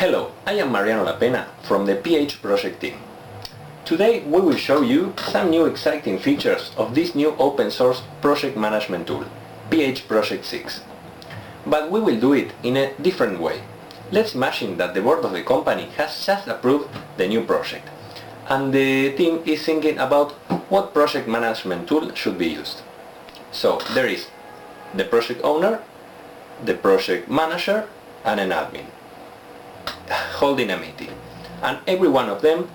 Hello, I am Mariano Lapena from the PHProjekt team. Today we will show you some new exciting features of this new open source project management tool, PHProjekt 6. But we will do it in a different way. Let's imagine that the board of the company has just approved the new project, and the team is thinking about what project management tool should be used. So there is the project owner, the project manager, and an admin holding a meeting, and every one of them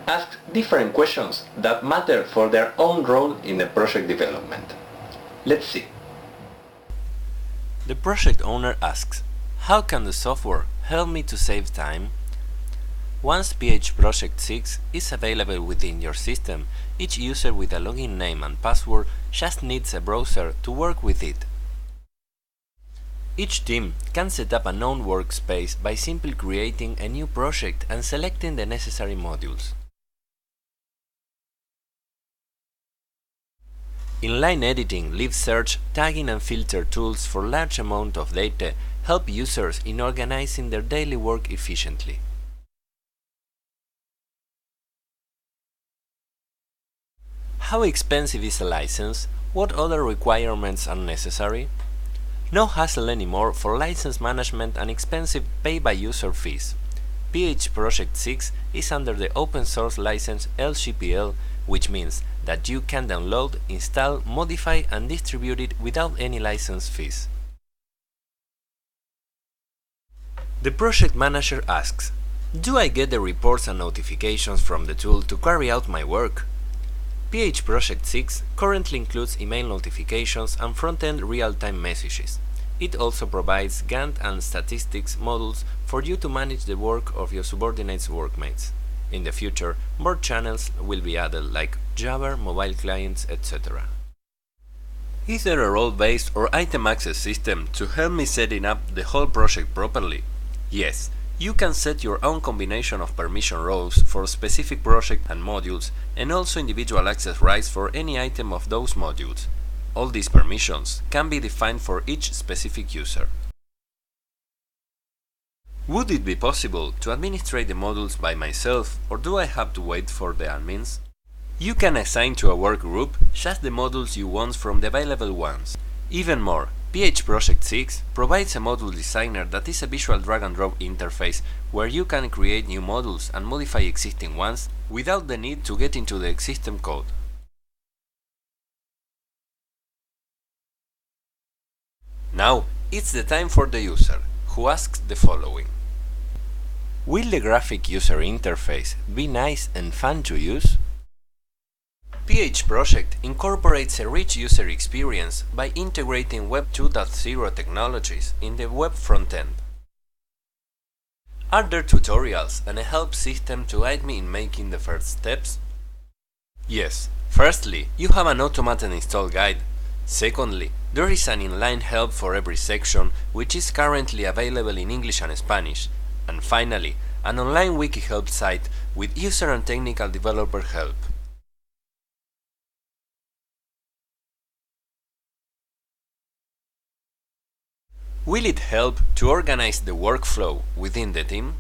asks different questions that matter for their own role in the project development. Let's see. The project owner asks, how can the software help me to save time? Once PHProjekt 6 is available within your system, each user with a login name and password just needs a browser to work with it. Each team can set up a known workspace by simply creating a new project and selecting the necessary modules. Inline editing, live search, tagging and filter tools for large amount of data help users in organizing their daily work efficiently. How expensive is a license? What other requirements are necessary? No hassle anymore for license management and expensive pay-by-user fees. PHProjekt 6 is under the open source license LGPL, which means that you can download, install, modify and distribute it without any license fees. The project manager asks, do I get the reports and notifications from the tool to carry out my work? PHProjekt 6 currently includes email notifications and front-end real-time messages. It also provides Gantt and statistics modules for you to manage the work of your subordinates' workmates. In the future, more channels will be added like Java, mobile clients, etc. Is there a role-based or item access system to help me setting up the whole project properly? Yes. You can set your own combination of permission roles for specific project and modules, and also individual access rights for any item of those modules. All these permissions can be defined for each specific user. Would it be possible to administrate the modules by myself, or do I have to wait for the admins? You can assign to a work group just the modules you want from the available ones. Even more, PHProjekt 6 provides a module designer that is a visual drag-and-drop interface where you can create new modules and modify existing ones without the need to get into the existing code. Now, it's the time for the user, who asks the following. Will the graphic user interface be nice and fun to use? PHProjekt incorporates a rich user experience by integrating Web 2.0 technologies in the web frontend. Are there tutorials and a help system to guide me in making the first steps? Yes. Firstly, you have an automated install guide. Secondly, there is an inline help for every section, which is currently available in English and Spanish. And finally, an online wiki help site with user and technical developer help. Will it help to organize the workflow within the team?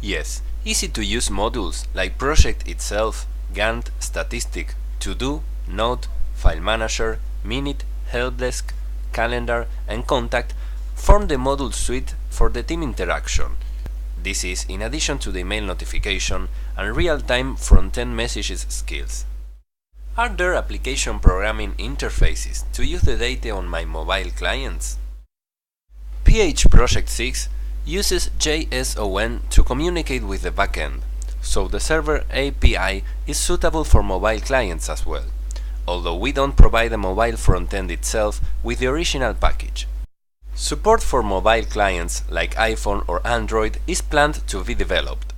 Yes, easy-to-use modules like project itself, Gantt, statistic, to-do, note, file manager, minute, helpdesk, calendar and contact form the module suite for the team interaction. This is in addition to the email notification and real-time front-end messages skills. Are there application programming interfaces to use the data on my mobile clients? PHProjekt 6 uses JSON to communicate with the backend, so the server API is suitable for mobile clients as well, although we don't provide the mobile frontend itself with the original package. Support for mobile clients like iPhone or Android is planned to be developed.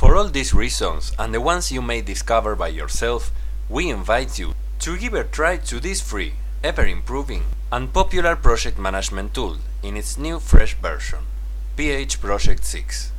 For all these reasons, and the ones you may discover by yourself, we invite you to give a try to this free, ever-improving, and popular project management tool in its new fresh version, PHProjekt 6.